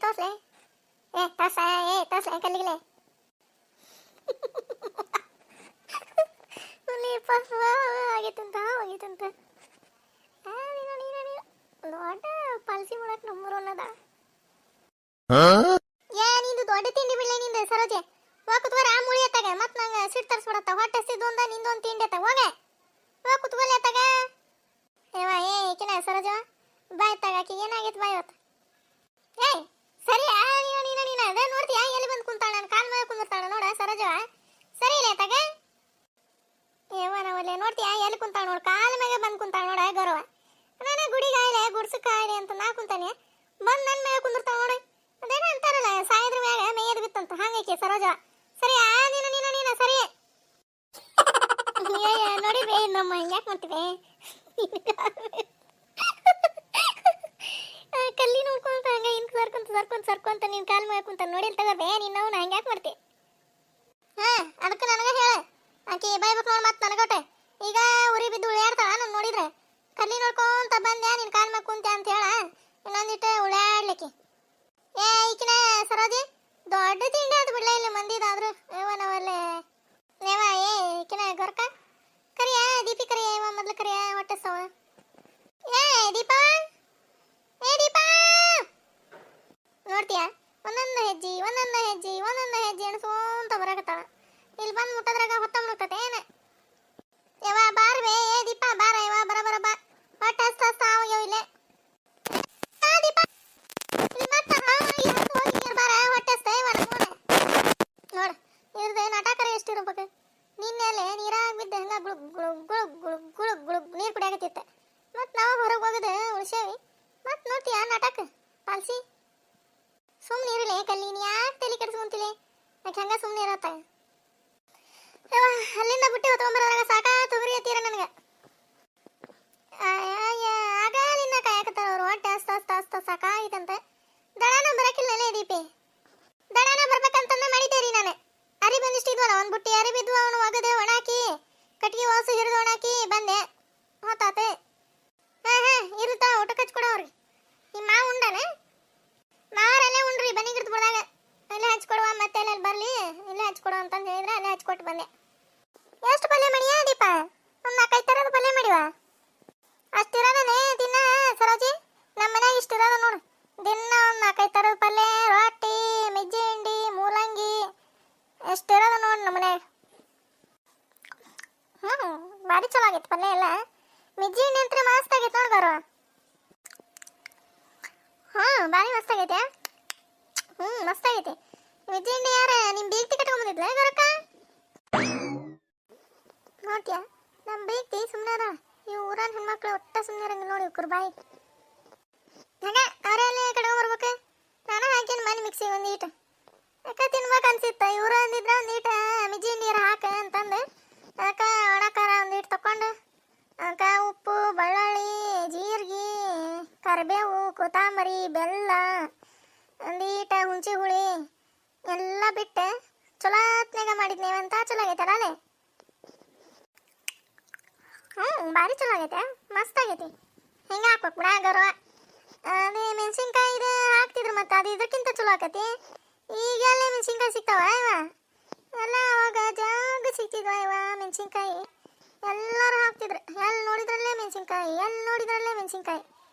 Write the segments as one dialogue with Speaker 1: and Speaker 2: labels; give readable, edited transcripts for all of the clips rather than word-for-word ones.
Speaker 1: ತೋರ್ಸೆ. ತೋರ್ಸ ಕಲ್ಲಿಗೆ ಆಗೈತಂತ ದೊಡ್ಡ ಪಾಲಿಸಿ ಮಾಡಕ್ ನಂಬರ್ ಒನ್ ಅದ. ನಿಂದು ದೊಡ್ಡ ತಿಂಡಿ ಬಿಡ್ಲೆ ನಿಂದು ಸರೋಜೆ. ಕುತ್ಕೋರ ಮುಳಿ ಎತ್ತಾಗ ಮತ್ ನಂಗೆ ಸಿಟ್ ತರ್ಸ್ಬಿಡತ್ತ. ಹೊಟ್ಟೆ ಸಿದ್ದೊಂದ ನಿಂದೊಂದು ತಿಂಡಿ ಎತ್ತಾಗ ಕುತ್ಕೊಲ್ಲ ಎತ್ತಾಗ. ಏಕಿನ ಸರೋಜ ಬಾಯ್ ಎತ್ತಾಗ ಆಕಿ ಏನಾಗೈತೆ ಬಾಯ್ ಇವತ್ತು. ಸರಿ ನೀನ ಅದೇ ನೋಡ್ತೀಯ ಎಲ್ಲಿ ಬಂದು ಕುಂತಾಳ ನನ್ನ ಕಾಲ್ ಮೇಲೆ ಕುಂದಿರ್ತಾಳ ನೋಡ ಸರೋಜವ. ಸರಿ ಇಲ್ಲ ಎತ್ತಾಗ ನಾವಲ್ಲೇ ನೋಡ್ತೀಯ ಎಲ್ಲಿ ಕುಂತಾಳ ನೋಡು. ಕಾಲ ಮ್ಯಾಗ ಬಂದು ಕುಂತಾಳ ನೋಡ ಗೌರವ. ನಾನೇ ಗುಡಿಗಾಯ್ಲೆ ಗುಡ್ಸಕ್ಕಾಯ್ಲೆ ಅಂತ ನಾ ಕುಂತಾನೆ ಬಂದು ನನ್ನ ಮ್ಯಾಗ ಕುಂದಿರ್ತಾಳ ನೋಡಿ. ಅದೇನೋ ಅಂತಾರಲ್ಲ ಸಾಯದ್ರ ಮ್ಯಾಗ ಮೇಯದ್ ಬಿತ್ತಂತ ಹಂಗೈಕೆ ಸರೋಜ. ಸರಿ ನೀನ ಸರಿ ನೋಡಿ ಬೇ ನಮ್ಮ ಹಿಂಗ್ಯಾಕೆ ಮಾಡ್ತೀವಿ. ಕಲ್ಲಿ ನೋಡ್ಕೊಂತ ಹಂಗ ಹಿಂಗ್ ಸರ್ಕೊಂತ ನಿನ್ ಕಾಲ್ ಮ್ಯಾಗ ಕುಂತ ನೋಡಿ ತಗೋಬೇ ನೀನು ಹಂಗ್ಯಾಕೆ ಮಾಡ್ತಿ. ಅದಕ್ಕೆ ನನಗೆ ಹೇಳ ಆಕಿ ಬೈಬೇಕು ನೋಡಿ ಮತ್ತೆ ನನಗೊಟ್ಟೆ. ಈಗ ಉರಿ ಬಿದ್ದು ಉಳಿಯಾಡ್ತಾಳ ನಾನು ನೋಡಿದ್ರೆ. ಕಲ್ಲಿ ನೋಡ್ಕೊಂತ ಬಂದೆ ನಿನ್ ಕಾಲ್ ಮ್ಯಾಗ ಕುಂತೆ ಅಂತ ಹೇಳ ಇನ್ನೊಂದಿಟ್ಟು ಉಳಿಯಾಡ್ಲಿಕ್ಕೆ. ಈಕಿನ ಸರೋಜಿ ದೊಡ್ಡ ತಿಂಡಿ ಅದು ಬಿಡ್ಲ ಇಲ್ಲಿ ಮಂದಿದಾದ್ರು ನಾವಲ್ಲೇ ಈಕಿನ ಗೊರ್ಕ ಕರಿಯ ದೀಪಿ ಕರಿಯ ಮೊದ್ಲು ಕರಿಯ ಹೊಟ್ಟೆ ಸವ. ದೀಪಾ ದೀಪಾ ನೋಡ್ತೀಯ ಒಂದೊಂದು ಹೆಜ್ಜೆ ಎಣಸ್ಕೊಂತ ಬರಾಕತ್ತಾಳ. ಇಲ್ಲಿ ಬಂದು ಮುಟ್ಟದ್ರಾಗ ಹೊತ್ತ ಮುಳುಕತೆ ಏನ ಬಾರ್ವೇ ದೀಪಾ ಬಾರ ಬರ ಬಾ ಹೊಟ್ಟೆ ಹಸ್ತಾವ ಇಲ್ಲೇ ದೀಪಾ ಬಾರ ಹೊಟ್ಟೆ ನೋಡ ಇವ್ರದ್ದು ನಾಟಕರ ಎಷ್ಟಿರ್ಬೇಕು. ನಿನ್ನೆಲೆ ನೀರಾಗ ಬಿದ್ದ ಹಂಗ ಗುಳುಗ್ ನೀರು ಕುಡಿಯಾಕತ್ತಿತ್ತ. ಮತ್ತು ನಾವು ಹೊರಗೆ ಹೋಗದ ಉಳಿಸೇವಿ. ಮತ್ತು ನೋಡ್ತೀಯ ನಾಟಕ ಪಾಲ್ಸಿ ಸುಮ್ಮನೆ ಇರಲಿ ಕಲ್ಲಿ. ನೀ ಯಾಕೆ ತಲೆ ಕೆಡಿಸ್ಕೊಂತಿಲಿ ಯಾಕೆ ಹಂಗ ಸುಮ್ಮನೆ ಇರತ್ತ. ಅಲ್ಲಿಂದ ಬುಟ್ಟಿ ಹೊತ್ಕೊಂಬರೋದ್ರಾಗ ಸಾಕಾ ತೊಗರಿ ಎತ್ತೀರ ನನಗೆ. ಆಗ ನಿನ್ನ ಕಾಯಕತ್ತಾರ ಅವ್ರು ಹೊಟ್ಟೆ ಹಸ್ತ ಸಾಕಾಗಿತ್ತಂತ. ದಳಾನ ಬರಕಿಲ್ಲಲೇ ದೀಪಿ. ದಳಾನ ಬರ್ಬೇಕಂತಂದ ಮಾಡಿದ್ದೇರಿ ನಾನು. ಅರಿ ಬಂದಿಷ್ಟು ಇದ್ವಲ್ಲ ಒಂದು ಬುಟ್ಟಿ ಅರಿ ಬಿದ್ವು. ಅವನು ಒಗದೆ ಒಣಾಕಿ ಕಟ್ಗಿ ವಾಸು ಹಿಡಿದು ಒಣಾಕಿ ಬಂದೆ ಹೊತ್ತಾತೆ. ಇರುತ್ತಾ ಊಟಕ್ಕೆ ಹಚ್ಕೊಡ ಅವ್ರಿಗೆ. ನಿಮ್ಮ ಮಾವ ಉಂಡಾನ ಮಾವರಲ್ಲೇ ಉಂಡ್ರಿ ಬನ್ನಿ ಗಿಡ್ದು ಬಿಡ್ದಾಗ ಅಲ್ಲೇ ಹಚ್ಕೊಡುವ ಮತ್ತೆ ಅಲ್ಲಿ ಬರಲಿ ಇಲ್ಲೇ ಹಚ್ಕೊಡುವ ಅಂತಂದು ಹೇಳಿದ್ರೆ ಅಲ್ಲೇ ಹಚ್ಕೊಟ್ಟು ಬಂದೆ. ಎಷ್ಟು ಪಲ್ಯ ಮಾಡಿಯಾ ದೀಪ? ಒಂದು 4-5 ಥರದ ಪಲ್ಯ ಮಾಡಿವ. ಅಷ್ಟಿರೋದೇ ದಿನ ಸರೋಜಿ ನಮ್ಮ ಮನ್ಯಾಗ ಇಷ್ಟಿರೋದ ನೋಡು. ದಿನ ಒಂದು 4-5 ಥರದ ಪಲ್ಯ ರೊಟ್ಟಿ ಮಿಜ್ಜಿ ಹಿಂಡಿ ಮೂಲಂಗಿ ಎಷ್ಟಿರೋದ ನೋಡಿ ನಮ್ಮ ಮನ್ಯಾಗ. ಭಾರಿ ಚಲೋ ಆಗೈತೆ ಪಲ್ಯ ಎಲ್ಲ. ಮಿಜ್ಜಿ ಹಿಂಡಿ ಅಂತ ಮಸ್ತ್ ಆಗೈತೆ ನೋಡಿ ಗೌರವ. ಭಾರಿ ಮಸ್ತ್ ಆಗೈತೆ. ಮಸ್ತ್ ಆಗೈತೆ ಮಿಜ್ಜಿ ಹಿಂಡಿ. ಯಾರ ನಿಮ್ಮ ಬೀಗ್ತಿ ಕಟ್ಕೊಂಡ್ಬಂದಿದ್ಲ ಗೌರಕ್ಕ? ನೋಡ್ತೀಯ ನಮ್ಮ ಬೀಗ್ತಿ ಸುಮ್ಮನೆ ಅದ. ಈ ಊರನ್ ಹೆಣ್ಮಕ್ಳು ಒಟ್ಟ ಸುಮ್ಮನೆ ಇರಂಗಿಲ್ಲ ನೋಡಿ ಇವ್ರ ಬಾಯಿ. ಹಾಗೆ ಅವರೆಲ್ಲ ಕಟ್ಕೊಂಬರ್ಬೇಕು. ನಾನು ಹಾಕೇನು ಮನೆ ಮಿಕ್ಸಿ ಒಂದು ಈಟು ಯಾಕೆ ತಿನ್ಬೇಕು ಅನ್ಸಿತ್ತ. ಇವ್ರು ಅಂದಿದ್ರ ಒಂದು ಈಟ ಮಿಜ್ಜಿ ನೀರು ಹಾಕ ಅಂತಂದು ಅದಕ್ಕೆ ಒಣಕಾರ ಒಂದು ಈಟು ತಕೊಂಡು ಅದಕ್ಕೆ ಉಪ್ಪು ಬೆಳ್ಳುಳ್ಳಿ ಜೀರಿಗೆ ಕರಿಬೇವು ಕೊತ್ತಂಬರಿ ಬೆಲ್ಲ ಒಂದು ಈಟ ಹುಣಸಿ ಹುಳಿ ಎಲ್ಲ ಬಿಟ್ಟು ಚಲೋ ಹೊತ್ನಾಗ ಮಾಡಿದ್ನೇವಂತ ಚಲೋ ಆಗೈತಲ್ಲ ಅಲ್ಲೇ. ಭಾರಿ ಚಲೋ ಆಗೈತೆ ಮಸ್ತ್ ಆಗೈತಿ. ಹಿಂಗೆ ಹಾಕ್ಬೇಕು ಬಿಡ ಗೌರವ. ಅದೇ ಮೆಣಸಿನ್ಕಾಯಿ ಇದು ಹಾಕ್ತಿದ್ರು ಮತ್ತೆ ಅದು ಇದಕ್ಕಿಂತ ಚಲೋ ಆಕತಿ. ಈಗೆಲ್ಲ ಮೆಣಸಿನ್ಕಾಯಿ ಸಿಗ್ತಾವ ಎಲ್ಲ ಅವಾಗ ಜಾಗ ಸಿಗ್ತಿದ್ವ ಮೆಣಸಿನ್ಕಾಯಿ. ಎಲ್ಲರೂ ಹಾಕ್ತಿದ್ರು. ಎಲ್ಲಿ ನೋಡಿದ್ರಲ್ಲೇ ಮೆಣಸಿನ್ಕಾಯಿ.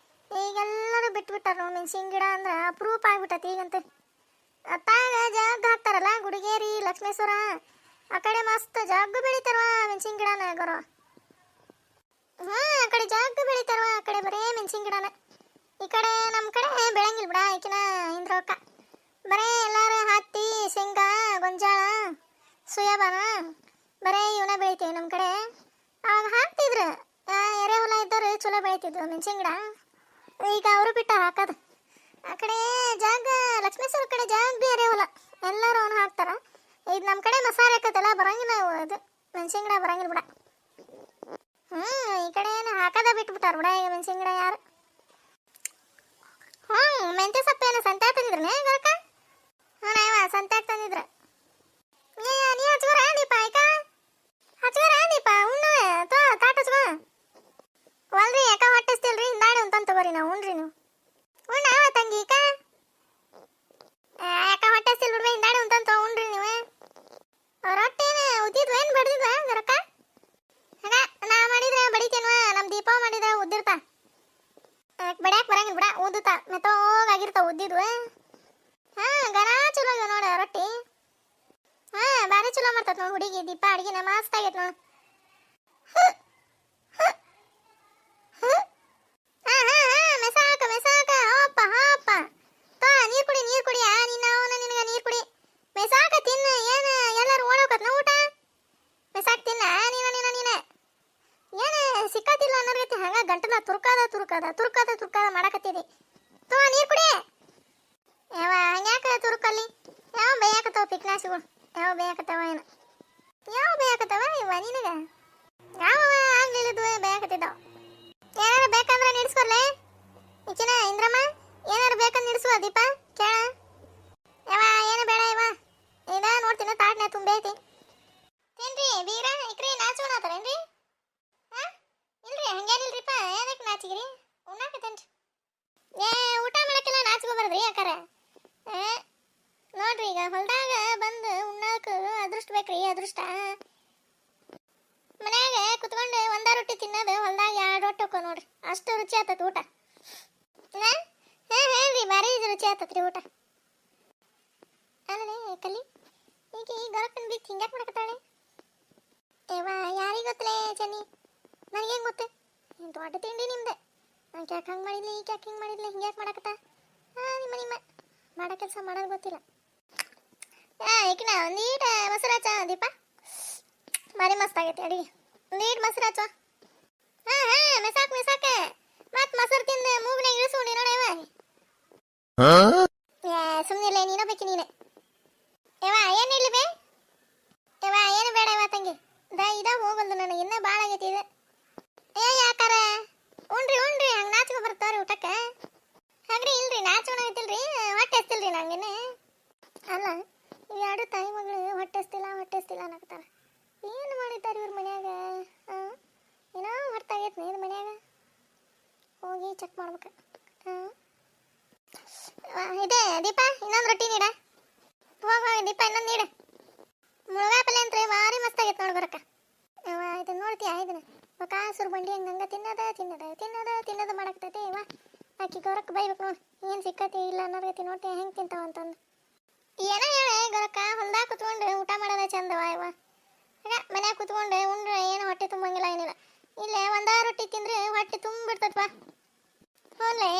Speaker 1: ಈಗೆಲ್ಲರೂ ಬಿಟ್ಬಿಟ್ಟಾರ ನೋಡಿ. ಮೆಣಸಿನ ಗಿಡ ಅಂದ್ರೆ ಅಪರೂಪ ಆಗ್ಬಿಟ್ಟತಿ ಈಗಂತ. ಅತ್ತಾಗ ಜಾಗ ಹಾಕ್ತಾರಲ್ಲ ಗುಡಿಗೇರಿ ಲಕ್ಷ್ಮೇಶ್ವರ ಆ ಕಡೆ ಮಸ್ತ್ ಜಾಗ ಬೆಳಿತಾರವ ಮೆಣಸಿನ ಗಿಡನ ಗೌರವ. ಆ ಕಡೆ ಜಾಗ ಬೆಳಿತಾರವ. ಆ ಕಡೆ ಬರೇ ಮೆಣಸಿನ ಗಿಡನ. ಈ ಕಡೆ ನಮ್ಮ ಕಡೆ ಬೆಳಂಗಿಲ್ಲ ಬಿಡ. ಈಕಿನ ಇಂದ್ರಕ್ಕ ಬರೇ ಎಲ್ಲಾರು ಹತ್ತಿ ಶೇಂಗಾ ಗೊಂಜಾಳ ಸೋಯಾಬಾನ ಬರೇ ಇವನ್ನ ಬೆಳಿತೀವಿ ನಮ್ಮ ಕಡೆ. ಅವಾಗ ಹಾಕ್ತಿದ್ರು ಎರೆಹೊಲ ಇದ್ದವ್ರು ಚಲೋ ಬೆಳಿತಿದ್ರು ಮೆಣಸಿನ ಗಿಡ. ಈಗ ಅವರು ಬಿಟ್ಟ ಹಾಕೋದು. ಆ ಕಡೆ ಜಾಗ ಲಕ್ಷ್ಮೇಶ್ವರ ಕಡೆ ಜಾಗ ಬಿ ಎರೆಹೊಲ ಎಲ್ಲರೂ ಅವನು ಹಾಕ್ತಾರ. ಇದು ನಮ್ಮ ಕಡೆ ಮಸಾಲೆ ಹಾಕತ್ತಲ್ಲ ಬರಂಗಿಲ್ಲ ಇದು ಮೆಣಸಿನ ಗಿಡ ಬರಂಗಿಲ್ಲ ಬಿಡ. ಈ ಕಡೆ ಏನು ಹಾಕದ ಬಿಟ್ಬಿಟ್ಟಾರ ಬಿಡ ಈಗ ಮೆಣಸಿನ ಗಿಡ ಯಾರು. ಮೆಂತ್ಯ ಸೊಪ್ಪು ಏನು ಸಂತೆ ತಂದಿದ್ರನೇ ಗರಕ? ಸಂತೆ ತಂದಿದ್ರ. ನೀ ಹಚ್ಕೋರ ದೀಪ ಆಯ್ಕ ಹಚ್ಕೋರ ದೀಪ ಉಣ್ಣು ತಾಟ ಹಚ್ಕೋ. ಒಲ್ರಿ ಯಾಕ ಹೊಟ್ಟಿಸ್ತಿಲ್ರಿ ಹಿಂದಾಡಿ ಉಂತಂತ ತಗೋರಿ ನಾವು ಉಣ್ರಿ ನೀವು ಉಣ್ಣ ಆಗಿರ್ತಾವ ಉದ್ದಿದ್ವು. ಹಾ ಗನ ಚಲೋ ಆಗ್ಯಾವ ನೋಡ ರೊಟ್ಟಿ. ಹಾ ಬಾರಿ ಚಲೋ ಮಾಡ್ತದ ನೋಡ್ ಹುಡುಗಿ ದೀಪ ಅಡಿಗೆನ ಮಸ್ತ್ ಆಗೈತೆ ನೋಡು. ಮೆಸಾಕ ಮೆಸಾಕ ಹೋಪ ಹೋಪ ತೋ ನೀರ್ ಕುಡಿ ನಿನ್ನ ಅವನ ನಿನಗ ನೀರ್ ಕುಡಿ. ಮೆಸಾಕ ತಿನ್ನ ಏನ ಎಲ್ಲರೂ ಓಡೋಕತ್ನ ಊಟ. ಮೆಸಾಕ ತಿನ್ನ ನೀನ ಏನ ಸಿಕ್ಕತ್ತಿಲ್ಲ ಅನ್ನೋರ್ಗತಿ ಹಂಗ ಗಂಟಲ ತುರ್ಕಾದ ಮಾಡಕತ್ತಿದಿ. ತೋ ನೀರ್ ಕುಡಿ. ಯಾವ ಹಂಗ್ಯಾಕ ತುರುಕಲ್ಲಿ ಯಾವ ಬೇಯಾಕತ್ತವ ಪಿಕ್ನಾಸಿಗಳು ಯಾವ ಬೇಯಾಕತ್ತವ ಏನು ಯಾವ ಬೇಯಾಕತ್ತವ ಇವ ನಿನಗ ಯಾವ ಆಗ್ಲಿಲ್ಲದು ಬೇಯಾಕತ್ತಿದ್ದಾವ. ಏನಾರು ಬೇಕಂದ್ರೆ ನಿಡ್ಸ್ಕೊರ್ಲೆ ಈಕಿನ ಇಂದ್ರಮ್ಮ ಏನಾರು ಬೇಕಂದ್ರೆ ನಿಡ್ಸುವ ದೀಪ ಕೇಳ. ಯಾವ ಏನು ಬೇಡ ಇವ ಇದ ನೋಡ್ತೀನ ತಾಟ್ನ ತುಂಬೈತಿ. ತಿನ್ರಿ ಬೀರ ಇಕ್ರಿ ನಾಚೋಣತಾರೇನ್ರಿ? ಇಲ್ರಿ ಹಂಗೇನಿಲ್ರಿಪ್ಪ ಏನಕ್ಕೆ ನಾಚಿಗಿರಿ ಉಣ್ಣಾಕತ್ತೇನ್ರಿ. ಊಟ ಮಾಡಕ್ಕೆಲ್ಲ ನಾಚ್ಕೋಬಾರ್ದ್ರಿ ಯಾಕಾರ. ನೋಡ್ರಿ ಈಗ ಹೊಲ್ದಾಗ ಬಂದು ಉಣ್ಣಾಕ ಅದೃಷ್ಟ ಬೇಕ್ರಿ ಅದೃಷ್ಟ. ಮನ್ಯಾಗ ಕುತ್ಕೊಂಡು ಒಂದ ರೊಟ್ಟಿ ತಿನ್ನೋದು ಹೊಲ್ದಾಗ 2 ರೊಟ್ಟಿ ಹೋಕೋ ನೋಡ್ರಿ ಅಷ್ಟು ರುಚಿ ಆತತ್ ಊಟ. ಹೇಳ್ರಿ ಭಾರಿ ರುಚಿ ಆತತ್ರಿ ಊಟ. ಆಮೇಲೆ ಕಲಿ ಈಗ ಈ ಗರಪ್ಪನ ಬಿಟ್ಟು ಹಿಂಗ್ಯಾಕೆ ಮಾಡಕತ್ತಾಳೆ ಏವಾ ಯಾರಿಗೆ ಗೊತ್ತಲೇ ಚನ್ನಿ ನನಗೇನು ಗೊತ್ತು ದೊಡ್ಡ ತಿಂಡಿ ನಿಮ್ದೆ. ನಾನು ಕ್ಯಾಕೆ ಹಂಗೆ ಮಾಡಿದ್ಲಿ ಈ ಕ್ಯಾಕೆ ಹಿಂಗೆ ಮಾಡಿದ್ಲಿ ಹಿಂಗ್ಯಾಕೆ ಮಾಡಕತ್ತ. ನಿಮ್ಮ ಮಾಡೋ ಕೆಲಸ ಮಾಡೋದು ಗೊತ್ತಿಲ್ಲ. ಈಗಿನ ಒಂದೀಟ ಮೊಸರು ಹಚ್ಚ ದೀಪ ಭಾರಿ ಮಸ್ತ್ ಆಗೈತಿ ಅಡಿಗೆ. ಒಂದೀಟ್ ಮೊಸರು ಹಚ್ಚ. ಮೆಸಾಕ ಮತ್ ಮೊಸರು ತಿಂದು ಮೂಗ್ನಾಗ ಇಳಿಸ್ಕೊಂಡಿ ನೋಡವ. ಸುಮ್ಮನಿಲ್ಲ ನೀನೋ ಬೇಕಿ ನೀನೆ. ಯವಾ ಏನು ಇಲ್ಲಿ ಬೇ ಯವಾ ಏನು ಬೇಡ ಯವಾ ತಂಗಿ ಇದ ಹೋಗಲ್ದು ನನಗೆ ಇನ್ನೂ ಭಾಳ ಆಗೈತಿ ಇದು. ಯಾಕಾರ ಉಣ್ರಿ ಹಂಗೆ ನಾಚ್ಕೊ ಬರ್ತಾವ್ರಿ ಊಟಕ್ಕೆ. ಹಾಗ್ರಿ ಇಲ್ರಿ ನಾಚ್ಕೊಳಗತ್ತಿಲ್ರಿ ಹೊಟ್ಟೆ ಹಸ್ತಿಲ್ರಿ ನಂಗೇನೆ. ಅಲ್ಲ ಇವು 2 ತಾಯಿ ಮಗಳು ಹೊಟ್ಟೆ ಹಸ್ತಿಲ್ಲ ಅನ್ನಕತ್ತಾರ. ಏನು ಮಾಡಿದ್ದಾರೆ ಇವ್ರ ಮನ್ಯಾಗ? ಏನೋ ಹೊರ್ತಾಗೈತಿ ಇದು ಮನ್ಯಾಗ ಹೋಗಿ ಚೆಕ್ ಮಾಡ್ಬೇಕು. ಇದೆ ದೀಪ ಇನ್ನೊಂದು ರೊಟ್ಟಿ ನೀಡ. ಹೋಗಿ ದೀಪ ಇನ್ನೊಂದು ನೀಡ. ಮುಳುಗಾಯಿ ಪಲ್ಯ ಅಂತ ಭಾರಿ ಮಸ್ತ್ ಆಗೈತೆ ನೋಡಿ ಬರಕ್ಕ. ಇದನ್ನ ನೋಡ್ತೀಯ ಇದನ್ನ ಕಾಸೂರು ಬಂಡಿ ಹಂಗ ತಿನ್ನದ ಮಾಡಾಕ್ತೈತಿ. ಆಕಿ ಗೌರಕ್ಕ ಬೈಬೇಕು ನೋಡಿ ಏನು ಸಿಕ್ಕತಿ ಇಲ್ಲ ಅನ್ನೋರ್ಗತಿ ನೋಡ್ತೀಯ ಹೆಂಗೆ ತಿಂತಾವ ಅಂತಂದು. ಏನೋ ಹೇಳೆ ಗೌರಕ್ಕ ಹೊಲ್ದಾಗ ಕುತ್ಕೊಂಡು ಊಟ ಮಾಡೋದ ಚಂದವ ಇವ. ಮನ್ಯಾಗ ಕುತ್ಕೊಂಡು ಉಂಡ್ರೆ ಏನು ಹೊಟ್ಟೆ ತುಂಬಂಗಿಲ್ಲ ಏನಿಲ್ಲ. ಇಲ್ಲೇ ಒಂದ ರೊಟ್ಟಿ ತಿಂದ್ರೆ ಹೊಟ್ಟೆ ತುಂಬಿಡ್ತತ್ವ. ಹೋಗ್ಲೇ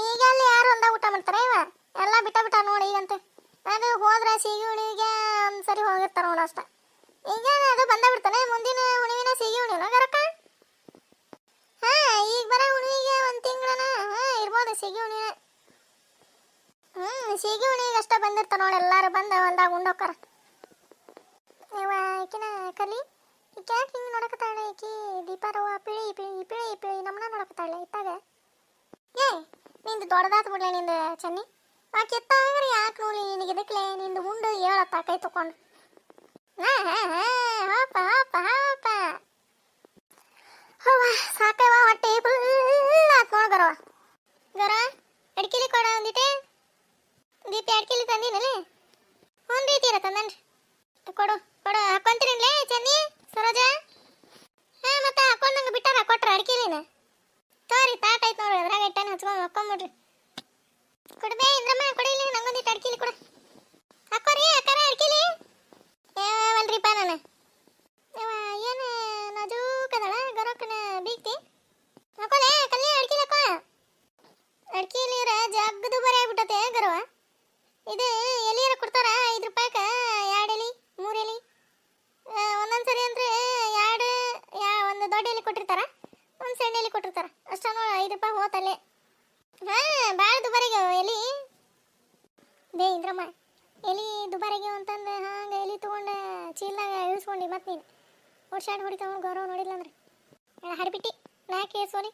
Speaker 1: ಈಗ ಅಲ್ಲಿ ಯಾರು ಒಂದಾಗ ಊಟ ಮಾಡ್ತಾರೆ ಇವ ಎಲ್ಲ ಬಿಟ್ಟ ನೋಡಿ ಈಗಂತೆ. ಅದು ಹೋದ್ರೆ ಸೀಗಿ ಹುಳಿಗೆ ಒಂದ್ಸರಿ ಹೋಗಿರ್ತಾರ ನೋಡ ಅಷ್ಟ. ಈಗ ಅದು ಬಂದ ಬಿಡ್ತಾನೆ ಮುಂದಿನ ಹುಣಿವಿನ ಸೀಗಿ ಹುಣಿನ ಗರಕ್ಕ. ಈಗ ಬರೋ ಹುಣಿವಿಗೆ 1 ತಿಂಗಳನ ಇರ್ಬೋದು ಸೀಗಿ ಹುಣಿನ. ಸೀಗಿ ಹುಣಿಗೆ ಅಷ್ಟ ಬಂದಿರ್ತಾರ ನೋಡಿ ಎಲ್ಲಾರು ಬಂದ ಹೊಲ್ದಾಗ ಉಂಡೋಕ್ಕಾರ. ಇವ ಈಕಿನ ಕಲಿ ಈಕೆ ಯಾಕೆ ಹಿಂಗೆ ನೋಡಕತ್ತಾಳೆ ಈಕಿ ದೀಪಾರವ್ವ ಪಿಳಿ ನಮ್ಮನ್ನ ನೋಡಕತ್ತಾಳೆ ಇತ್ತಾಗ. ನಿಂದು ದೊಡ್ಡದಾತ ಬಿಡ್ಲೆ ನಿಂದು ಚನ್ನಿ. ಆಕೆ ಎತ್ತಾಗ್ರಿ ಯಾಕೆ ನೋಡಿ ನಿನಗೆ ಇದಕ್ಲೆ ನಿಂದು ಉಂಡು ಹೇಳತ್ತ ಕೈ ತಕೊಂಡು. ಸಾಕವ ಹೊಟ್ಟೆ ಫುಲ್ ಆತ್ ನೋಡ್ ಗರ ಅಡ್ಕಿಲಿ ಕೊಡ ಒಂದಿಟ್ಟೆ. ದೀಪ ಅಡ್ಕಿಲಿ ತಂದಿನಲ್ಲಿ ಒಂದು ರೀತಿ ಇರತ್ತ ತಂದನ್ರಿ ಕೊಡು ಹಾಕೊಂತೀರಿನ್ಲೇ ಚನ್ನಿ ಸರೋಜ. ಮತ್ತೆ ಹಾಕೊಂಡಂಗೆ ಬಿಟ್ಟಾರ ಕೊಟ್ರ ಅಡ್ಕಿಲಿನ ತೋರಿ ತಾಟ ಐತ್ ನೋಡ್ರಿ ಅದ್ರಾಗ ಇಟ್ಟನ ಹಚ್ಕೊಂಡು ಹಾಕೊಂಬಿಡ್ರಿ. ಕೊಡ್ಬೇ ಇಂದ್ರಮ್ಮ ಕೊಡಿಲಿ ನಂಗೊಂದಿಟ್ಟು ಅಡ್ಕಿಲಿ ಕೊಡ. ಹಾಕೋರಿ ಅಕ್ಕಾರ ಅಡ್ಕಿಲಿ ವಲ್ರಿಪ್ಪ ನಾನು ಏನು ನಜೂಕದಳ ಗರಕ್ಕನ ಬೀಗ್ತಿ ಹಾಕೋಲೆ ಕಲ್ಲಿ ಅಡ್ಕಿಲಿ ಹಾಕೋ. ಅಡ್ಕಿಲಿರ ಜಗ್ಗದು ಬರೀ ಆಗ್ಬಿಟ್ಟತೆ ಗರವ. ಇದು ಎಲಿಯರ ಕೊಡ್ತಾರ 5 ರೂಪಾಯಿಗೆ 2 ಎಲೆ 3 ಎಲೆ. ಒಂದೊಂದ್ಸರಿ ಅಂದ್ರೆ ಒಂದು ದೊಡ್ಡ ಎಲೆ ಕೊಟ್ಟಿರ್ತಾರ ಒಂದು ಸಣ್ಣ ಎಲೆ ಕೊಟ್ಟಿರ್ತಾರ ಅಷ್ಟ ನೋಡಿ 5 ರೂಪಾಯಿ ಹೋತಲ್ಲೇ. ಭಾಳ ದುಬಾರಿಗೆ ಎಲಿ ಬೇ ಇಂದ್ರಮ್ಮ. ಎಲಿ ದುಬಾರಿಗೆ ಅಂತಂದು ಹಂಗೆ ಎಲಿ ತೊಗೊಂಡು ಚೀಲ್ದಾಗ ಇಳಿಸ್ಕೊಂಡು ಮತ್ತೆ ನೀನು ಓಡ್ಸಾಡ್ ಹೊಡಿತಾವ ಗೌರವ ನೋಡಿಲ್ಲ ಅಂದ್ರೆ ಹರಿಬಿಟ್ಟು ನಾಕೆ ಸೋನಿ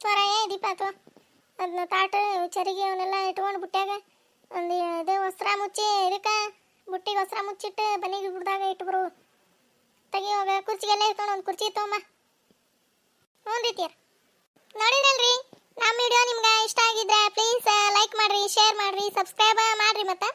Speaker 1: ತ್ವರ ದೀಪ ಅಥವಾ ಅದನ್ನ ತಾಟು ಚರಿಗೆ ಅವನ್ನೆಲ್ಲ ಇಟ್ಕೊಂಡು ಬುಟ್ಟ್ಯಾಗ ಒಂದು ಇದು ವಸ್ತ್ರ ಮುಚ್ಚಿ ಇದಕ್ಕೆ ಬುಟ್ಟಿಗೆ ವಸ್ತ್ರ ಮುಚ್ಚಿಟ್ಟು ಬನ್ನಿಗೆ ಬಿಡ್ದಾಗ ಇಟ್ಬರು ತೆಗಿಯೋಗ ಕುರ್ಚಿಗೆಲ್ಲ ಇಟ್ಕೊಂಡು ಒಂದು ಕುರ್ಚಿ ತೊಗೊಂಬ. ಹ್ಞೂ ರೀತಿಯರ್ ನೋಡಿದ್ರಲ್ರಿ ನಮ್ಮ ವಿಡಿಯೋ ನಿಮ್ಗೆ ಇಷ್ಟ ಆಗಿದ್ರೆ ಪ್ಲೀಸ್ ಲೈಕ್ ಮಾಡಿರಿ, ಶೇರ್ ಮಾಡಿರಿ, ಸಬ್ಸ್ಕ್ರೈಬ್ ಮಾಡಿರಿ. ಮತ್ತು